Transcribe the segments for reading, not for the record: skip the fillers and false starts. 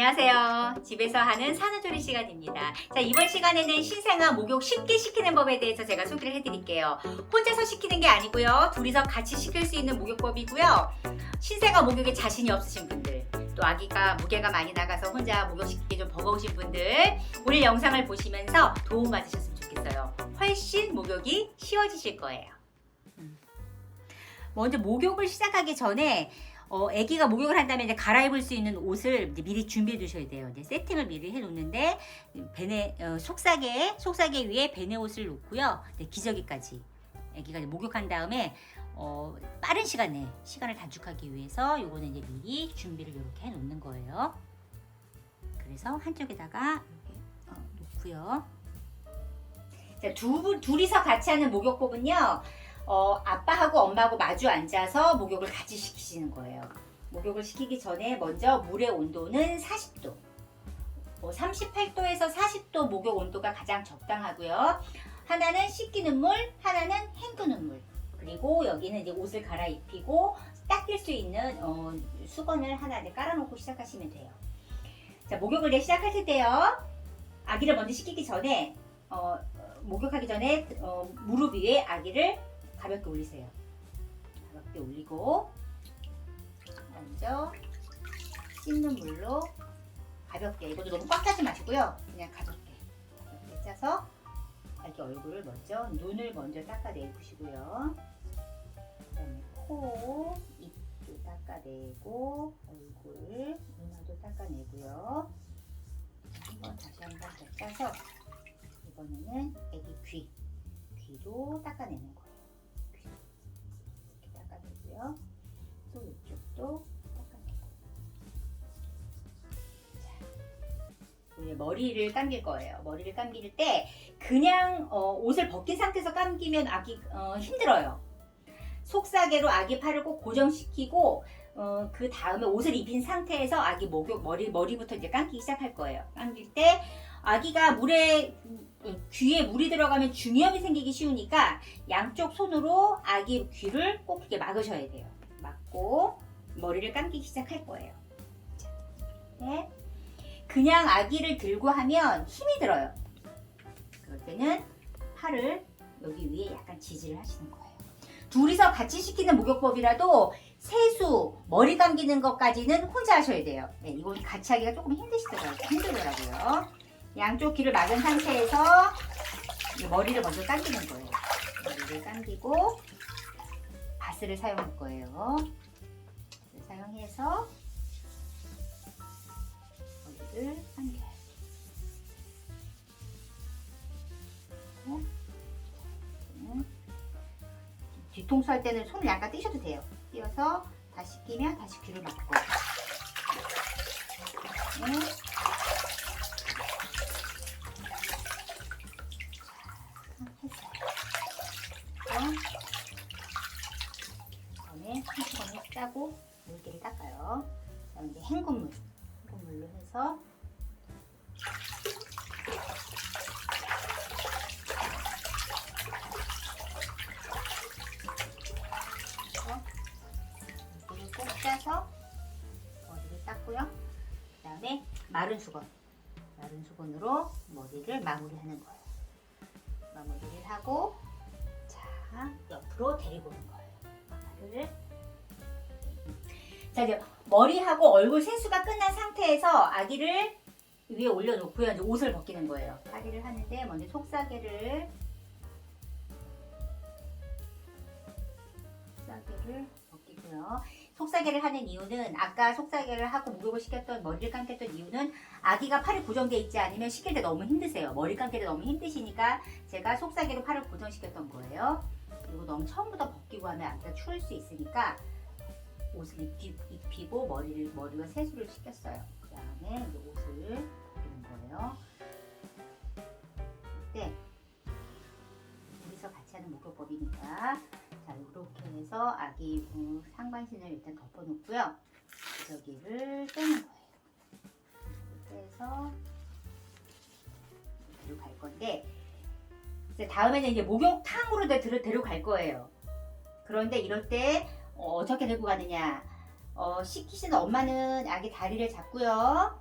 안녕하세요. 집에서 하는 산후조리 시간입니다. 자, 이번 시간에는 신생아 목욕 쉽게 시키는 법에 대해서 제가 소개를 해드릴게요. 혼자서 시키는 게 아니고요. 둘이서 같이 시킬 수 있는 목욕법이고요. 신생아 목욕에 자신이 없으신 분들, 또 아기가 무게가 많이 나가서 혼자 목욕시키기 좀 버거우신 분들, 오늘 영상을 보시면서 도움 받으셨으면 좋겠어요. 훨씬 목욕이 쉬워지실 거예요. 먼저 목욕을 시작하기 전에 아기가 목욕을 한다면 이제 갈아입을 수 있는 옷을 이제 미리 준비해 두셔야 돼요. 이제 세팅을 미리 해 놓는데 속사계 위에 베네 옷을 놓고요. 기저귀까지 아기가 목욕한 다음에 빠른 시간 내에 시간을 단축하기 위해서 요거는 이제 미리 준비를 이렇게 해 놓는 거예요. 그래서 한쪽에다가 이렇게 놓고요. 자, 둘이서 같이 하는 목욕법은요. 아빠하고 엄마하고 마주 앉아서 목욕을 같이 시키시는 거예요. 목욕을 시키기 전에 먼저 물의 온도는 40도, 38도에서 40도 목욕 온도가 가장 적당하고요. 하나는 씻기는 물, 하나는 헹구는 물. 그리고 여기는 이제 옷을 갈아입히고 닦일 수 있는 수건을 하나 깔아놓고 시작하시면 돼요. 자, 목욕을 이제 시작하실 때요. 아기를 먼저 씻기기 전에 목욕하기 전에 무릎 위에 아기를 가볍게 올리세요. 가볍게 올리고 먼저 씻는 물로 가볍게, 이것도 너무 꽉 차지 마시고요. 그냥 가볍게 짜서 아기 얼굴을 먼저, 눈을 먼저 닦아내시고요. 그다음에 코, 입도 닦아내고 얼굴, 눈도 닦아내고요. 다시 한번 더 짜서 이번에는 아기 귀도 닦아내는 거예요. 또 이쪽도 닦아내고. 자, 이제 머리를 감길 거예요. 머리를 감길 때 그냥 옷을 벗긴 상태에서 감기면 아기 힘들어요. 속사계로 아기 팔을 꼭 고정시키고 그 다음에 옷을 입힌 상태에서 아기 목욕 머리부터 이제 감기 시작할 거예요. 감길 때 아기가 귀에 물이 들어가면 중이염이 생기기 쉬우니까 양쪽 손으로 아기 귀를 꼭 이렇게 막으셔야 돼요. 막고 머리를 감기 시작할 거예요. 네. 그냥 아기를 들고 하면 힘이 들어요. 그럴 때는 팔을 여기 위에 약간 지지를 하시는 거예요. 둘이서 같이 시키는 목욕법이라도 세수, 머리 감기는 것까지는 혼자 하셔야 돼요. 네, 이건 같이 하기가 조금 힘들더라고요. 양쪽 귀를 막은 상태에서 머리를 먼저 감기는 거예요. 머리를 감기고 바스를 사용할 거예요. 사용해서 머리를 감겨요. 뒤통수 할 때는 손을 약간 띄셔도 돼요. 띄어서 다시 끼면 다시 귀를 막고. 이번에 한꺼번에 짜고 물기를 닦아요. 그다음에 이제 헹군물로 해서 물기를 꼭 짜서 머리를 닦고요. 그다음에 마른 수건으로 머리를 마무리하는 거예요. 마무리를 하고 옆으로 데리고 오는 거예요. 자, 이제 머리하고 얼굴 세수가 끝난 상태에서 아기를 위에 올려놓고요. 이제 옷을 벗기는 거예요. 다리를 하는데 먼저 속사계를 벗기고요. 속사계를 하는 이유는 아까 속사계를 하고 목욕을 시켰던 머리를 감겼던 이유는 아기가 팔이 고정되어 있지 않으면 시킬 때 너무 힘드세요. 머리 감길 때 너무 힘드시니까 제가 속사계로 팔을 고정시켰던 거예요. 그리고 너무 처음부터 벗기고 하면 아기가 추울 수 있으니까 옷을 입히고 머리와 세수를 시켰어요. 그 다음에 이제 옷을 벗기는 거예요. 이때 둘이서 같이 하는 목욕법이니까 자, 이렇게 해서 아기 상반신을 일단 덮어놓고요. 기저귀를 빼는 거예요. 이렇게 해서 데려갈 건데 다음에는 이제 목욕탕으로 데려갈 거예요. 그런데 이럴 때 어떻게 데리고 가느냐? 시키시는 엄마는 아기 다리를 잡고요.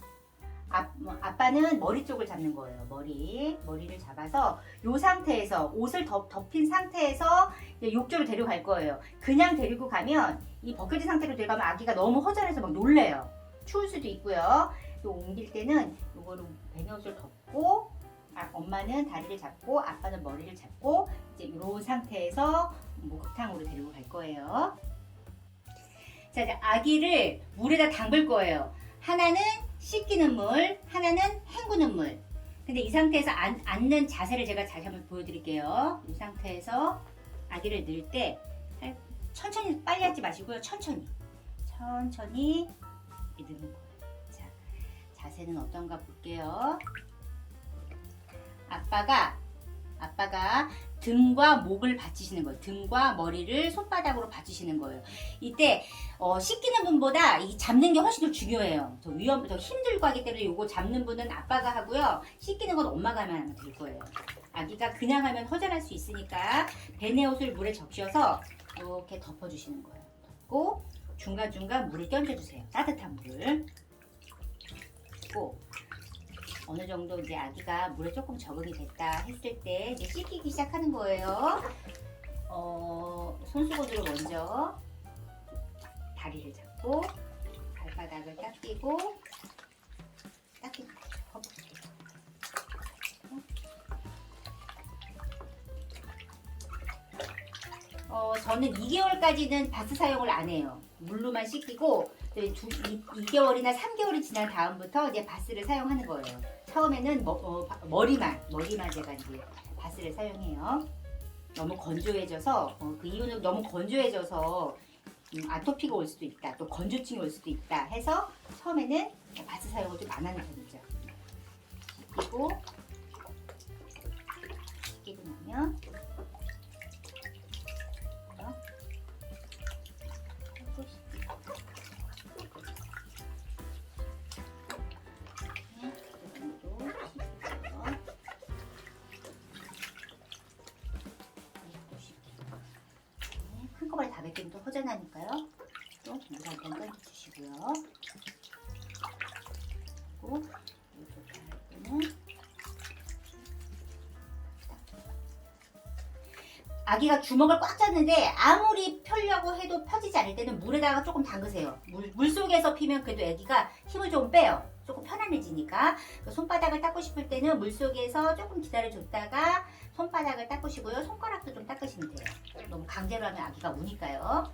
아빠는 머리 쪽을 잡는 거예요. 머리를 잡아서 이 상태에서 옷을 덮인 상태에서 욕조로 데려갈 거예요. 그냥 데리고 가면 이 벗겨진 상태로 데려가면 아기가 너무 허전해서 막 놀래요. 추울 수도 있고요. 또 옮길 때는 이거를 배옷을 덮고 엄마는 다리를 잡고 아빠는 머리를 잡고 이제 이런 상태에서 목욕탕으로 데리고 갈 거예요. 자, 이제 아기를 물에다 담글 거예요. 하나는 씻기는 물, 하나는 헹구는 물. 근데 이 상태에서 앉는 자세를 제가 다시 한번 보여드릴게요. 이 상태에서 아기를 넣을 때 천천히, 빨리 하지 마시고요. 천천히 이렇게 넣는 거예요. 자, 자세는 어떤가 볼게요. 아빠가 등과 목을 받치시는 거예요. 등과 머리를 손바닥으로 받치시는 거예요. 이때 씻기는 분보다 이 잡는 게 훨씬 더 중요해요. 더 힘들고 하기 때문에 이거 잡는 분은 아빠가 하고요. 씻기는 건 엄마가 하면 될 거예요. 아기가 그냥 하면 허전할 수 있으니까 배내옷을 물에 적셔서 이렇게 덮어주시는 거예요. 덮고 중간중간 물을 껴주세요. 따뜻한 물을. 고 어느 정도 이제 아기가 물에 조금 적응이 됐다 했을 때 이제 씻기기 시작하는 거예요. 손수건으로 먼저 다리를 잡고 발바닥을 닦이고 허벅지. 저는 2개월까지는 바스 사용을 안 해요. 물로만 씻기고 2개월이나 3개월이 지난 다음부터 이제 바스를 사용하는 거예요. 처음에는 머리만 제가 이제 바스를 사용해요. 너무 건조해져서 그 이유는 너무 건조해져서 아토피가 올 수도 있다, 또 건조증이 올 수도 있다 해서 처음에는 바스 사용을 좀 안 하는 편이죠. 씻기고 나면 한꺼번에 다 뱉기면 또 허전하니까요. 또 물 한번 던져주시고요. 그리고 이렇게 할 때는 아기가 주먹을 꽉 잡는데 아무리 펴려고 해도 펴지지 않을 때는 물에다가 조금 담그세요. 물 속에서 피면 그래도 아기가 힘을 좀 빼요. 조금 편안해지니까. 손바닥을 닦고 싶을 때는 물 속에서 조금 기다려줬다가 손바닥을 닦으시고요. 손가락도 좀 닦으시면 돼요. 너무 강제로 하면 아기가 우니까요.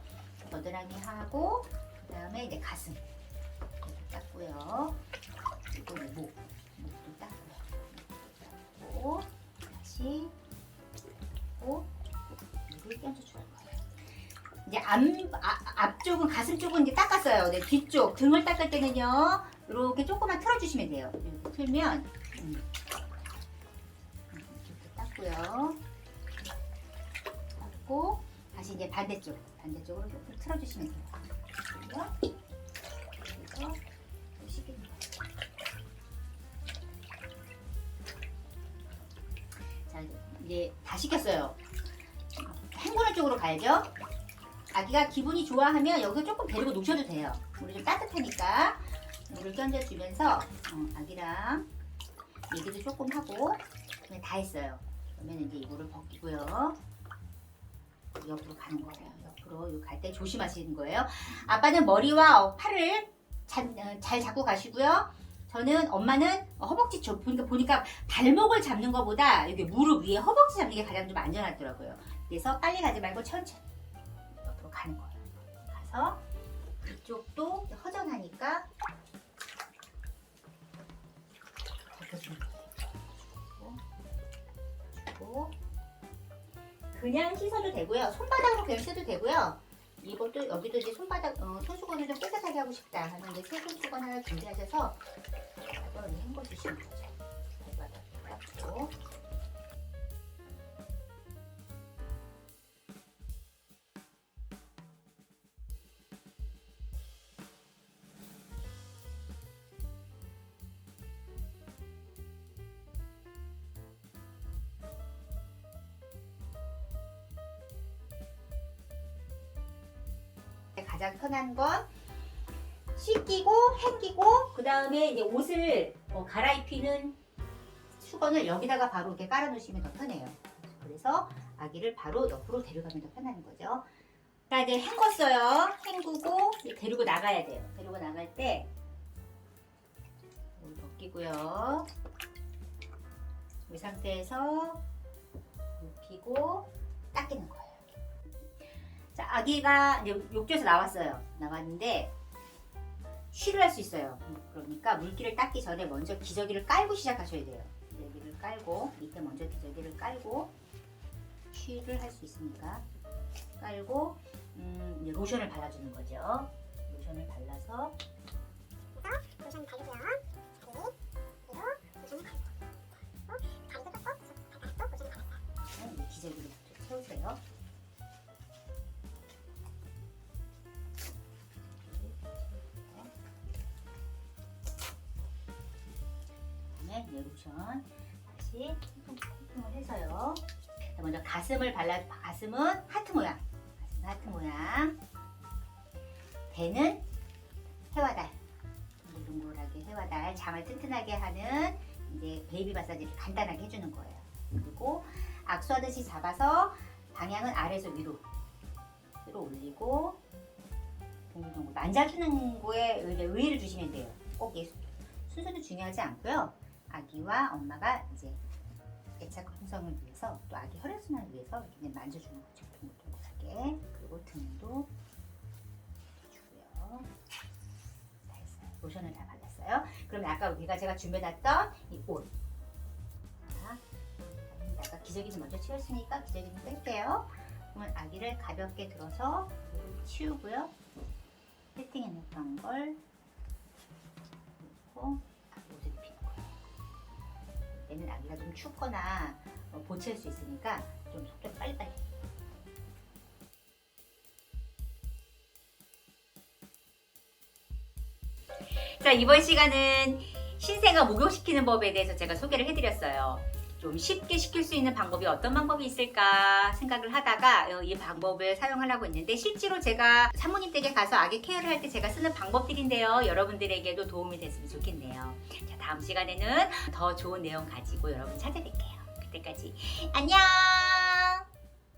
겨드랑이 하고 그 다음에 이제 가슴 닦고요. 그리고 목도 닦고 다시 물을 껴주는 거예요. 이제 앞쪽은 가슴 쪽은 이제 닦았어요. 네, 뒤쪽 등을 닦을 때는요. 이렇게 조금만 틀어주시면 돼요. 이렇게 틀면 이렇게 닦고요. 닦고 다시 이제 반대쪽으로 이렇게 틀어주시면 돼요. 그래서 씻기는 거예요. 자, 이제 다 씻겼어요. 헹구는 쪽으로 가야죠. 아기가 기분이 좋아하면 여기서 조금 데리고 놓으셔도 돼요. 물이 좀 따뜻하니까 물을 껴주면서 아기랑 얘기도 조금 하고 그냥 다 했어요. 그러면 이제 이거를 벗기고요. 옆으로 가는 거예요. 옆으로 갈 때 조심하시는 거예요. 아빠는 머리와 팔을 잘 잡고 가시고요. 엄마는 허벅지 쪽 보니까 발목을 잡는 것보다 여기 무릎 위에 허벅지 잡는 게 가장 좀 안전하더라고요. 그래서 빨리 가지 말고 천천히 옆으로 가는 거예요. 가서 이쪽도 허전하니까 덮어주는 거예요. 그냥 씻어도 되고요. 손바닥으로 그냥 씻어도 되고요. 이것도 여기도 이제 손수건을 좀 깨끗하게 하고 싶다 하면 이제 새 손수건 하나 준비하셔서 이걸 헹궈주시면 되죠. 발바닥 닦고. 가장 편한 건 씻기고 헹기고 그 다음에 이제 옷을 갈아입히는 수건을 여기다가 바로 이렇게 깔아 놓으시면 더 편해요. 그래서 아기를 바로 옆으로 데려가면 더 편한 거죠. 자, 이제 헹궜어요. 헹구고 데리고 나가야 돼요. 데리고 나갈 때 물 벗기고요. 이 상태에서 눕히고 닦이는 거예요. 자, 아기가 이제 욕조에서 나왔는데 쉬를 할 수 있어요. 그러니까 물기를 닦기 전에 먼저 기저귀를 깔고 시작하셔야 돼요. 기저귀를 깔고, 밑에 먼저 기저귀를 깔고 쉬를 할 수 있으니까 깔고 이제 로션을 발라주는 거죠. 로션을 발라서 로션 바르고요. 그리고 로션을 바르고 다리도 또 로션 바르고 이제 기저귀를 채우세요. 그다음에 이제 로션 다시 통통을 해서요. 먼저 가슴은 하트 모양. 가슴은 하트 모양. 배는 해와달. 동글동글하게 해와달. 장을 튼튼하게 하는 이제 베이비 마사지를 간단하게 해주는 거예요. 그리고 악수하듯이 잡아서 방향은 아래에서 위로 끌어올리고 동글동글 만져주는 거에 의의를 두시면 돼요. 꼭 순서도 중요하지 않고요. 아기와 엄마가 이제 애착 형성을 위해서 또 아기 혈액순환을 위해서 이렇게 만져주는 거죠. 동글동글하게. 그리고 등도 주고요. 다 했어요. 로션을 다 발랐어요. 그러면 아까 우리가 제가 준비해놨던 이 옷. 자, 아까 기저귀는 먼저 치웠으니까 기저귀는 뺄게요. 그러면 아기를 가볍게 들어서 치우고요. 세팅해놓은 걸 넣고 옷을 입히는 거예요. 얘는 아기가 좀 춥거나 보채일 수 있으니까 좀 속도를 빨리빨리. 자, 이번 시간은 신생아 목욕시키는 법에 대해서 제가 소개를 해드렸어요. 좀 쉽게 시킬 수 있는 방법이 어떤 방법이 있을까 생각을 하다가 이 방법을 사용하려고 했는데 실제로 제가 산모님 댁에 가서 아기 케어를 할 때 제가 쓰는 방법들인데요. 여러분들에게도 도움이 됐으면 좋겠네요. 자, 다음 시간에는 더 좋은 내용 가지고 여러분 찾아뵐게요. 그때까지 안녕!